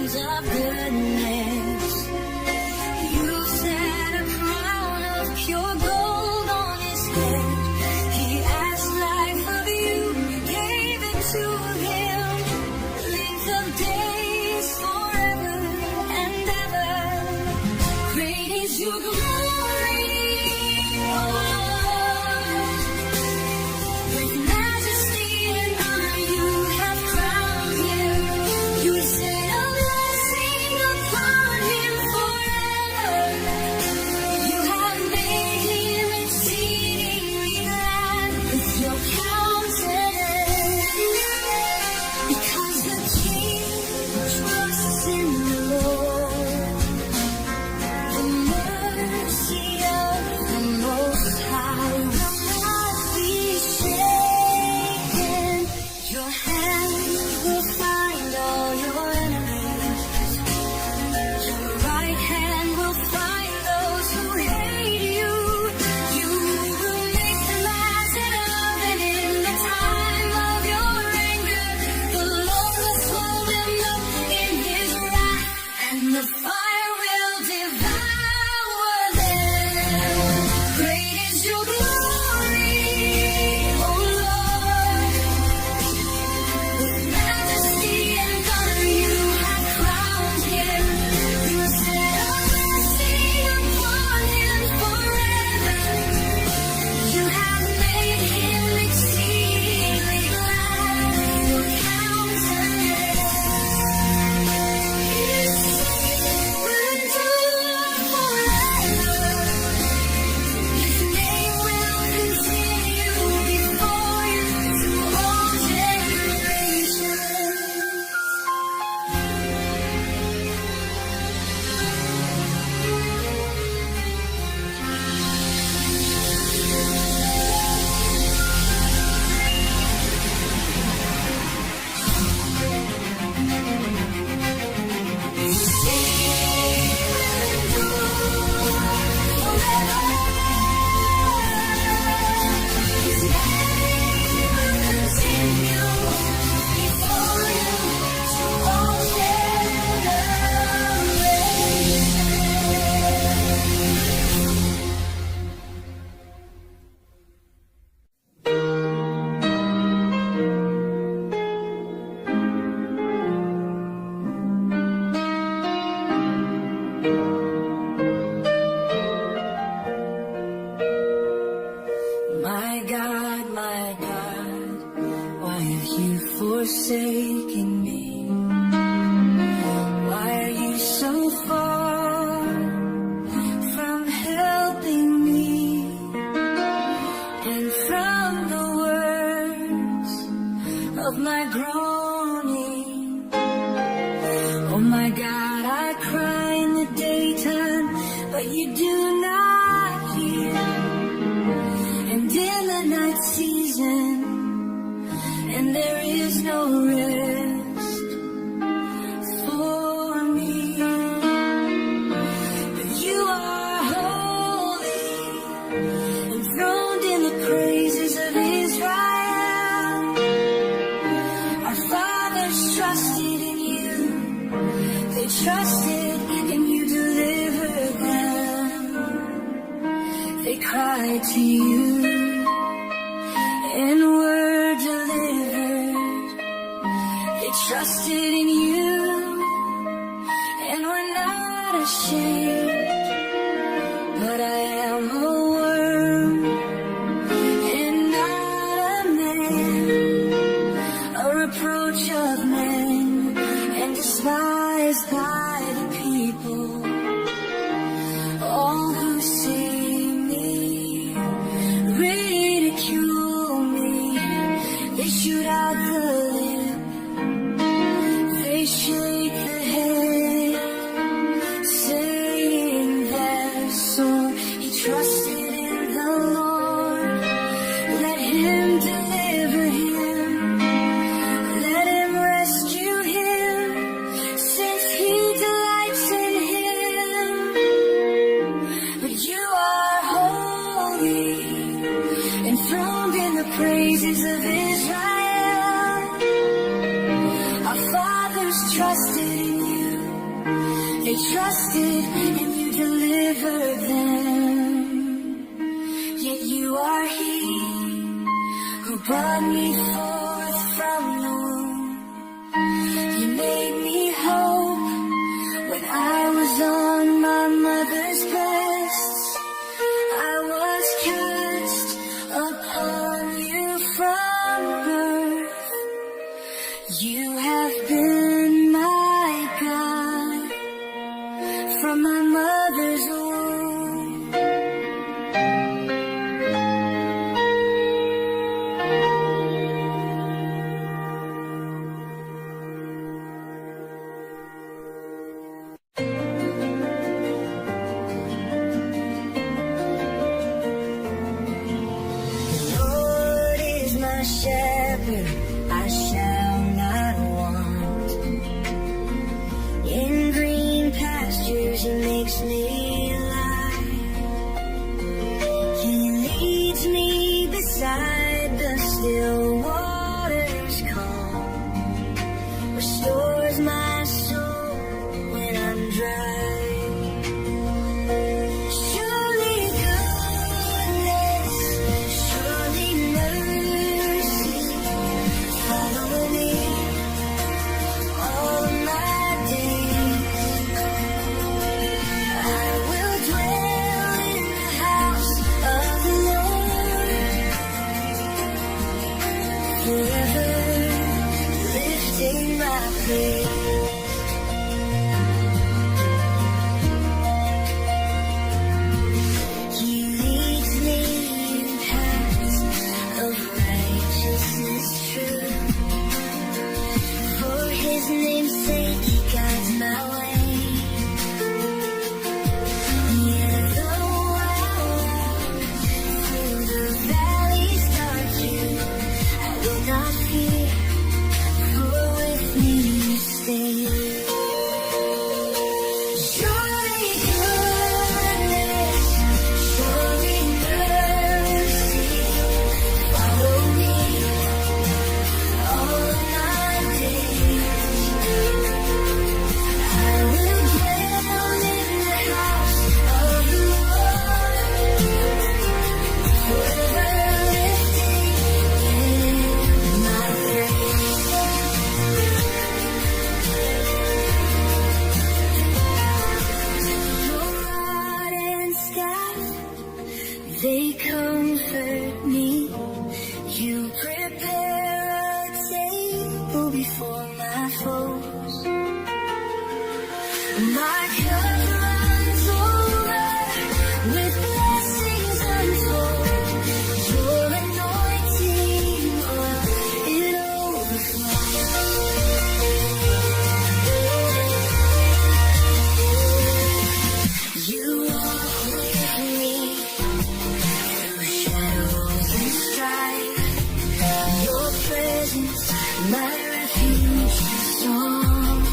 songs of goodness. You set a crown of pure gold on his head. He asked life of you, you gave it to him. Length of days forever and ever. Great is your glory, oh Lord. With majesty and honor you have crowned him. You set a blessing upon him forever. You have made him exceedingly glad with your countenance. Because the King trusts in the Lord. The mercy of the Most High will not be shaken. Your hand will find all your enemies. Your right hand will find those who hate you. You will make them as an oven in the time of your anger. The Lord will swallow them up in his wrath, and the fire will devour them. Great is your glory, O Lord. With majesty and honor you have crowned him. You set a blessing upon him forever. You have made him exceedingly glad with your countenance. His name will endure forever. His name will continue before you to all generations. My God, why have you forsaken me? Why are you so far from helping me and from the words of my groaning? Oh my God, I cry in the daytime, but you do not hear. And in the night season, and there is no rest for me. But you are holy, enthroned in the praises of Israel. Our fathers trusted in you, they trusted and you delivered them. They cried to you and were delivered. They trusted in you and were not ashamed. But I am a worm and not a man, a reproach of men and despised by the people. All who see me ridicule me. They shoot out the lip, they shake the head, saying their soul. He trusted in the Lord, let him deliver him, let him rescue him, since he delights in him. But you are holy, enthroned in the praises of Israel. Our fathers trusted in you, They trusted and you delivered them. Yet you are He who brought me forth from the womb. You made me hope when I was on my mother's breast. I was cast upon you from birth. You have been my God from my mother's womb. Lord is my shepherd, I shall not want. In green pastures He makes me lie. He leads me beside the still waters calm. Restores my soul when I'm dry. Surely goodness, surely mercy follow me all my days. I will dwell in the house of the Lord forever, lifting my praise. He leads me in paths of righteousness true. For His name's sake He guides my way. Yet though I walk through the valley's dark view, I will not fear, for with me You stay. Surely goodness, surely mercy follow me all my days. I will dwell in the house of the Lord forever, lifting my praise. Your rod and staff, they comfort me. You prepare a table before my foes. My cup runs over with blessings untold. Your anointing oil, it overflows. You walk with me through shadows and strife. Your presence, my refuge, song.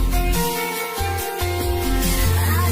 I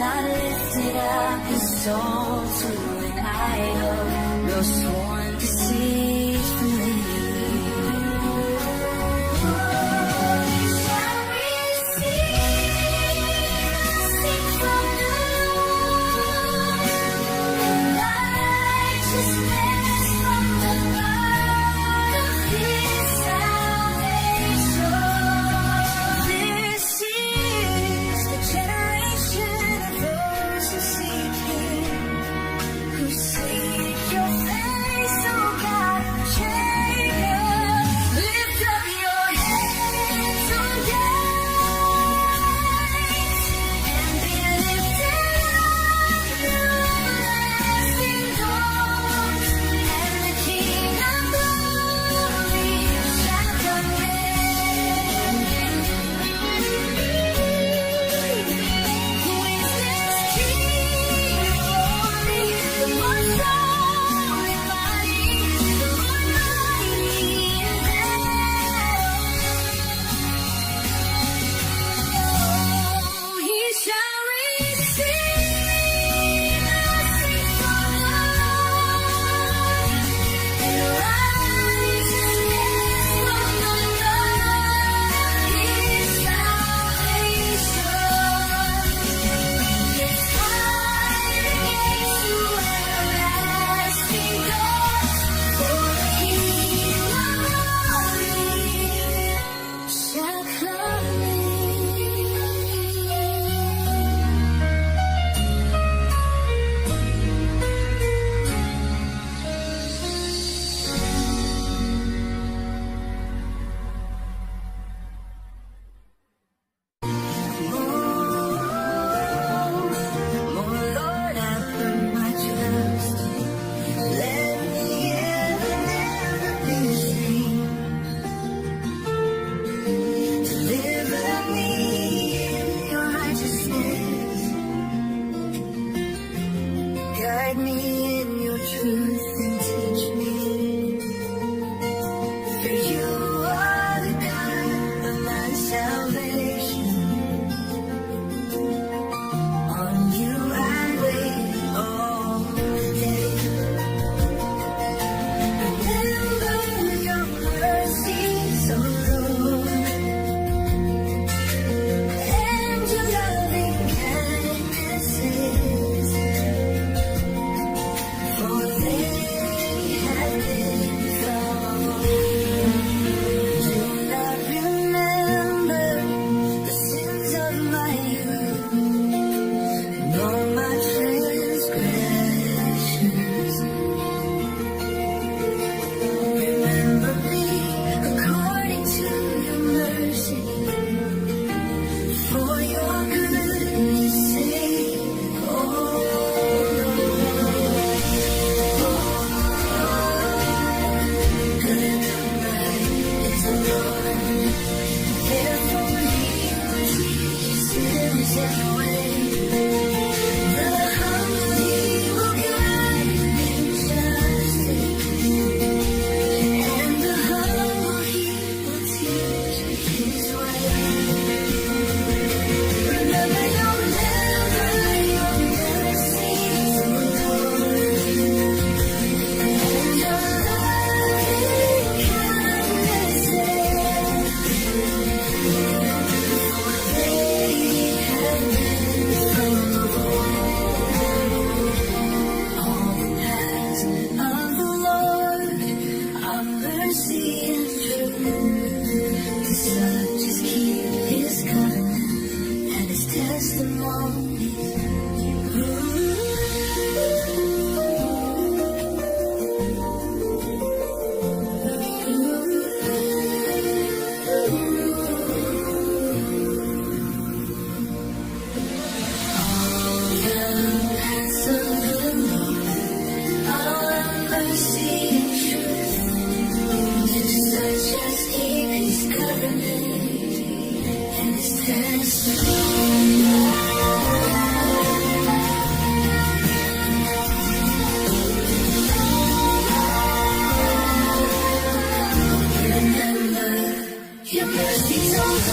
not lifted up his soul to an idol, nor sworn deceitfully. You shall receive from the Lord righteousness from the God of his salvation. This is the generation of those who seek him, who seek your face, O God of Jacob. Lift up your heads, O gates, and be lifted up, everlasting doors, and the King of glory shall come in. Who is this King of glory? The more strong and mighty, the more mighty in battle. He shall receive blessing from the Lord, and righteousness from the God of his salvation. His fire gates to everlasting doors, for the King of glory shall come in. Oh Lord, I put my trust. Let me ever, never be the same. Deliver me in your righteousness. Guide me in your truth and teach me. For you are the God of my salvation. On you I wait all day. Remember your mercies, O Lord, and your loving kindnesses, for they have been from me. Do not remember the sins of my youth, nor my transgressions. Remember me according to your mercy, for your goodness' sake, oh Lord. Good and right is the Lord, therefore he will teach sinners his way. The humble he will guide in justice, and the humble he will teach his way. Remember your mercies, O Lord, and your loving kindnesses, for they have been from of old. All the paths of the Lord are mercy and truth, to such as keep his covenant and his testimonies. Your mercies, O Lord,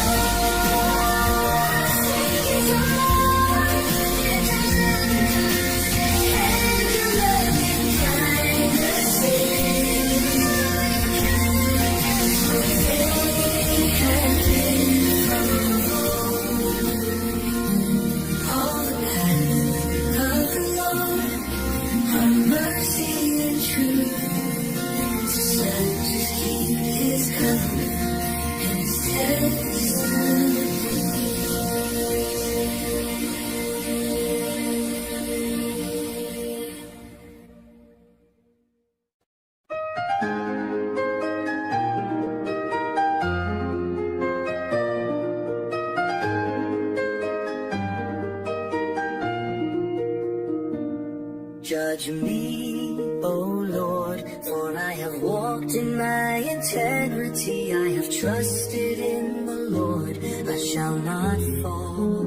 judge me, O Lord, for I have walked in my integrity. I have trusted in the Lord, I shall not fall.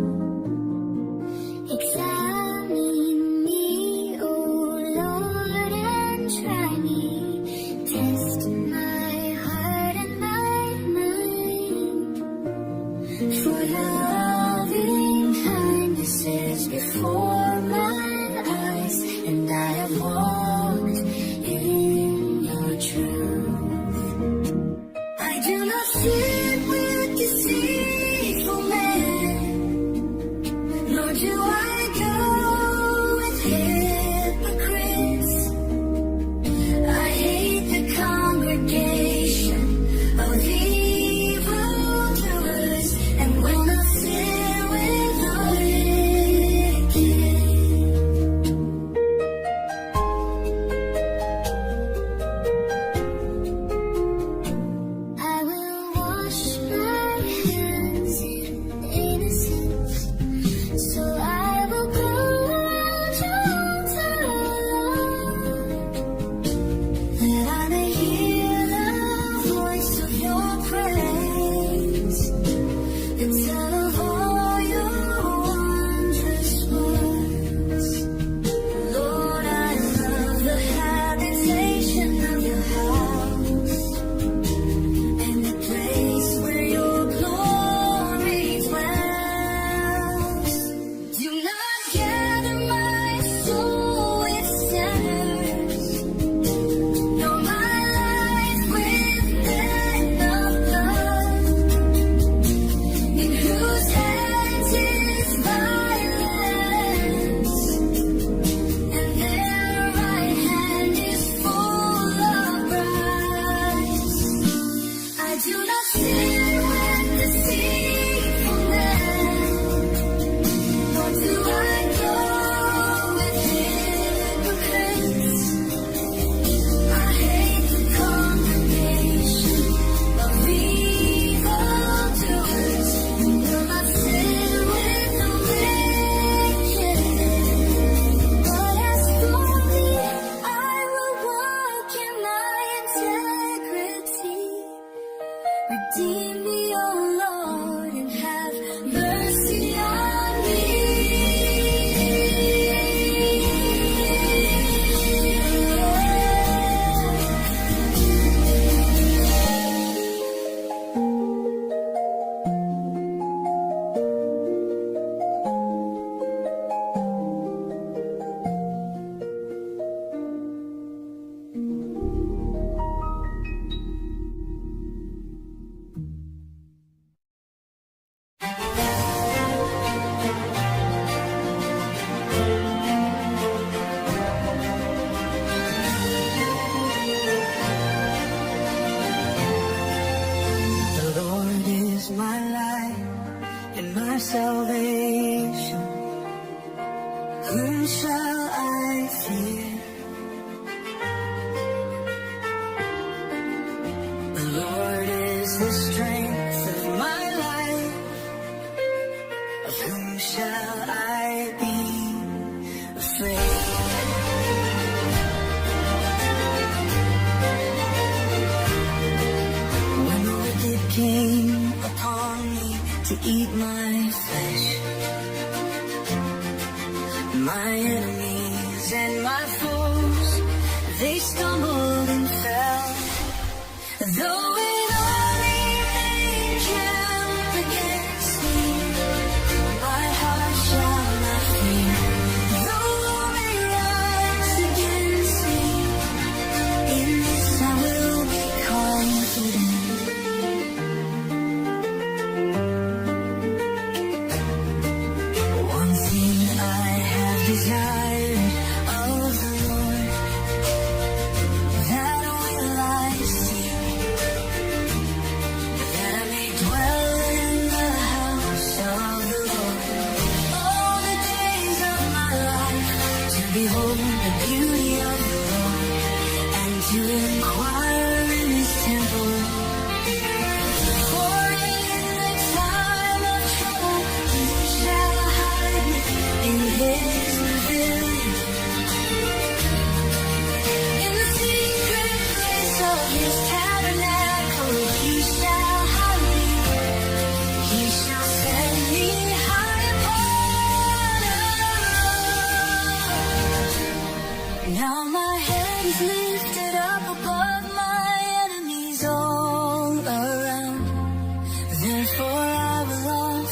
Examine me, O Lord, and try me. Test my heart and my mind. For your loving kindness is before my eyes, and I have walked in your truth. I do not sit with deceitful men, nor do I go with hypocrites. I hate the congregation of evildoers, and will not sit with the wicked. I will wash my hands in innocence, so I will go around your altar alone, That I may hear the voice of your praise, and tell of all your wondrous works. Lord, I love the habitation of your house, and the place where your glory dwells. Do not gather my soul with sinners, nor my life with men of blood, in whose hands is violence, and their right hand is full of bribes. I do not sit with deceitful men, nor do I go with hypocrites. I hate the congregation of evildoers, and will not sit with the wicked. But as for me, I will walk in my integrity. Redeem me, O Lord, and have mercy on me. The Lord is my light and my salvation. Whom shall I fear? The Lord is the strength of my life. Of whom shall I be afraid? When the wicked came upon me to eat my flesh, my enemies and my foes, they stumbled and fell. Though an army may encamp against me, my heart shall not fear. Though war may rise against me, in this I will be confident. One thing I have desired of the Lord, that will I seek, that I may dwell in the house of the Lord all the days of my life, to behold the beauty of the Lord, and to inquire in His temple. For in the time of trouble He shall hide me in His pavilion.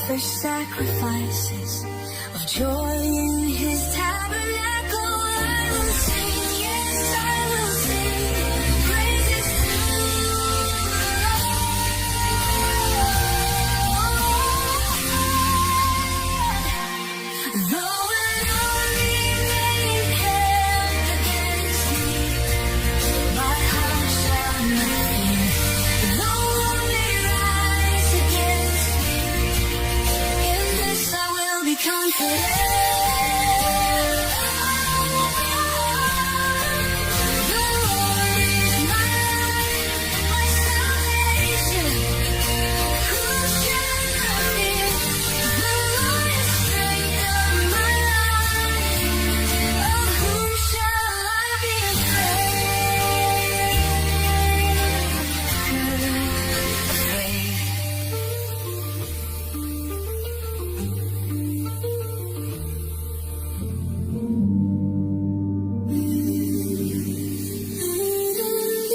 offer sacrifices of joy in his tabernacle. I will sing, yes, I will sing praises to the Lord. Though an army may encamp against me, my heart shall not fear. Though war may rise against me, in this I will be confident. The Lord is my light and my salvation. Whom shall I fear? The Lord is strength of my life. Of whom shall I be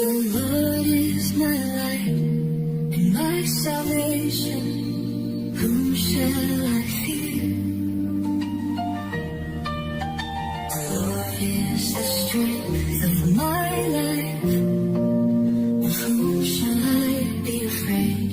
The Lord is my light and my salvation. Whom shall I fear? The Lord is the strength of my life. Of whom shall I be afraid?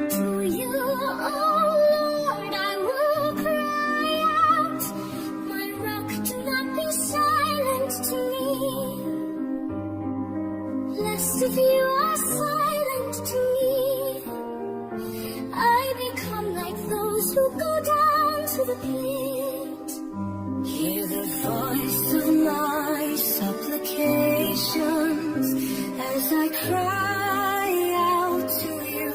To you, oh Lord, I will cry out. My rock, do not be silent to me. Lest if you are silent to me, I become like those who go down to the pit. Hear the voice of my supplications as I cry out to you.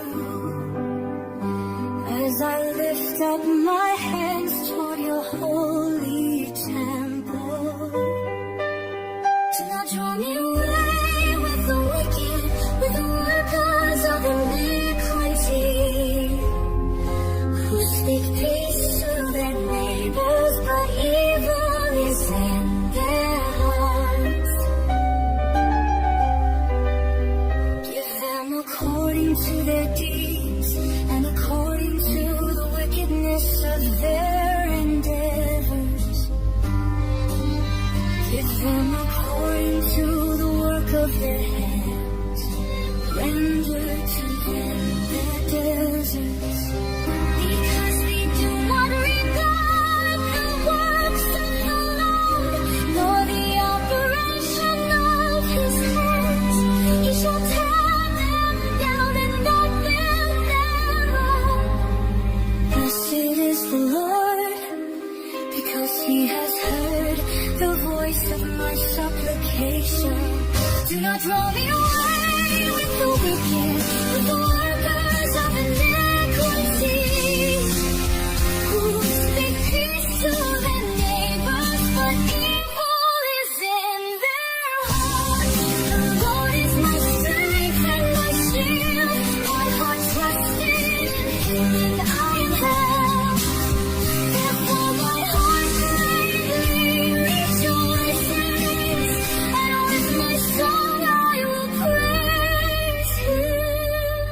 As I lift up my hands toward your holy temple, do not draw me away with the wicked, with the workers of iniquity, who speak peace to their neighbors, but evil is in their hearts. Give them according to their deeds and according to the wickedness of their endeavors. Give them according to the work of their hands. Render to them their deserts. Because they do not regard the works of the Lord, nor the operation of his hands. He shall tear them down and not build them up. Blessed is the Lord, because he has heard the voice of my supplication. Do not draw me away with the wicked, with the workers of iniquity, who speak peace to their neighbors, but evil is in their hearts. The Lord is my strength and my shield. My heart trusted in him, and I am helped. Therefore my heart greatly rejoices, and with my song I will praise him.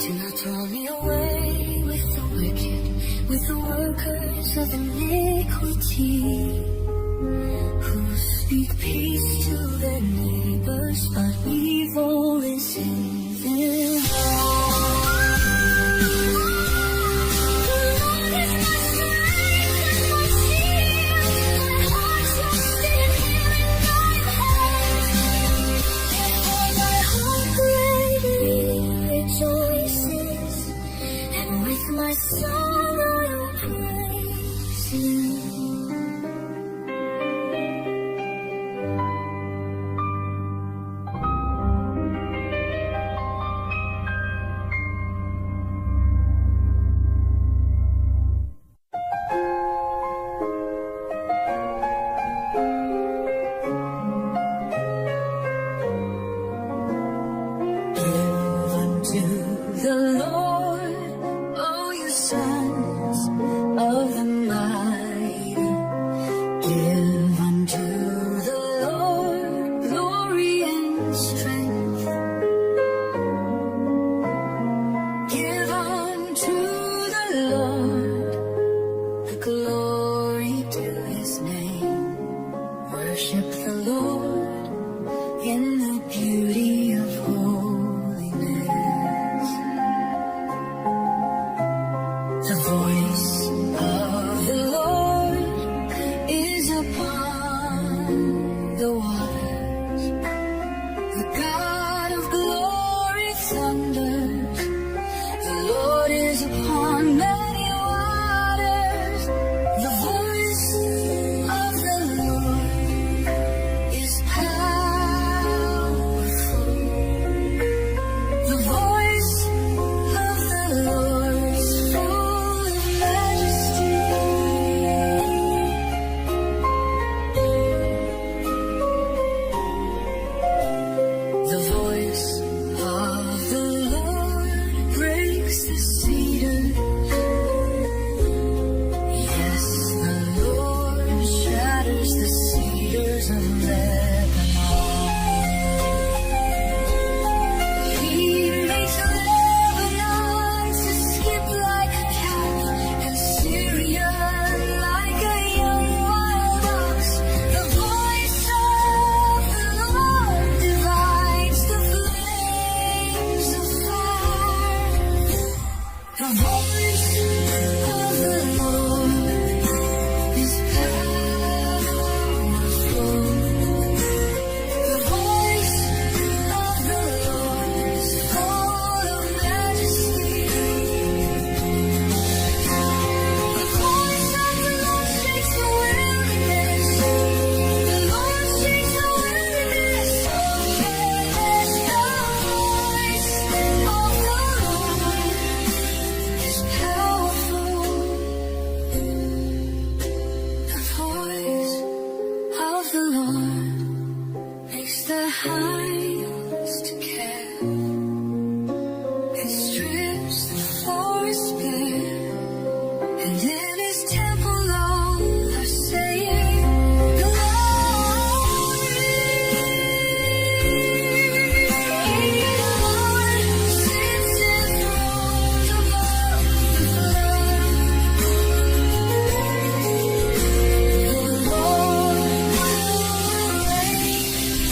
Do not draw me away with the wicked, with the workers of iniquity, who speak peace to their neighbors, but evil is in their hearts. The Lord is my strength and my shield. My heart trusted in him, and I am helped. Therefore my heart greatly rejoices, and with my song I will praise him. 「times to care. He strips the forest bare, and in his temple all are saying, Glory. Lord sits enthroned above the flood. The Lord will reign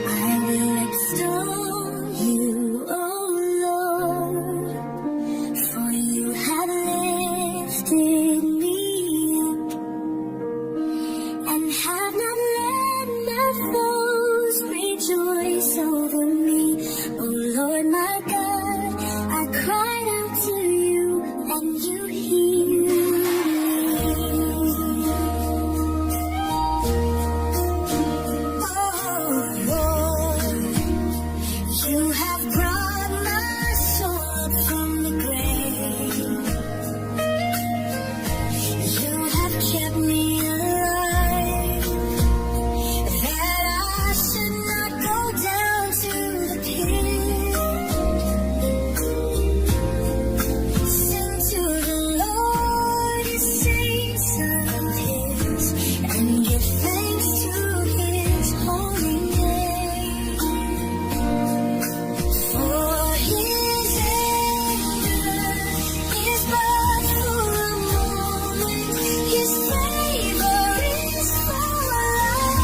I will extol you, O Lord, for you have lifted me up and have not let my foes rejoice over me. O Lord my God, I cried out to you and you healed me. Oh Lord, you have brought my soul up from the grave. You have kept me alive, that I should not go down to the pit. Sing to the Lord, His saints of His, and give thanks to His holy name. For His anger is but for a moment, His favor is for life.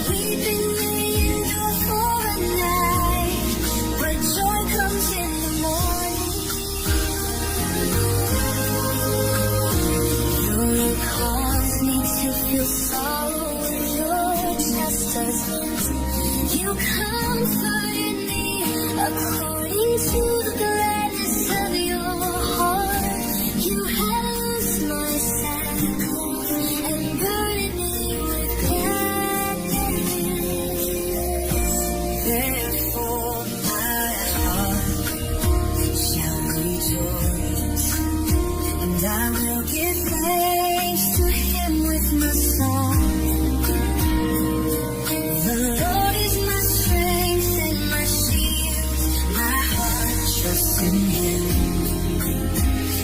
Weeping may endure for a night, but joy comes in the morning. You cause me to feel sorrow with your chastisement. You comforted me according to the gladness of your heart. You have loosed my sackcloth and girded me with gladness. Therefore my heart shall rejoice, and I will give thanks to Him with my song. The Lord is my strength and my shield. My heart trusts in Him,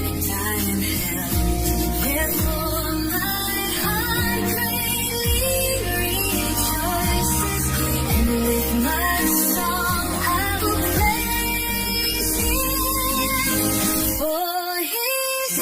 and I am held. Therefore my heart greatly rejoices, and with my song I will praise Him. For His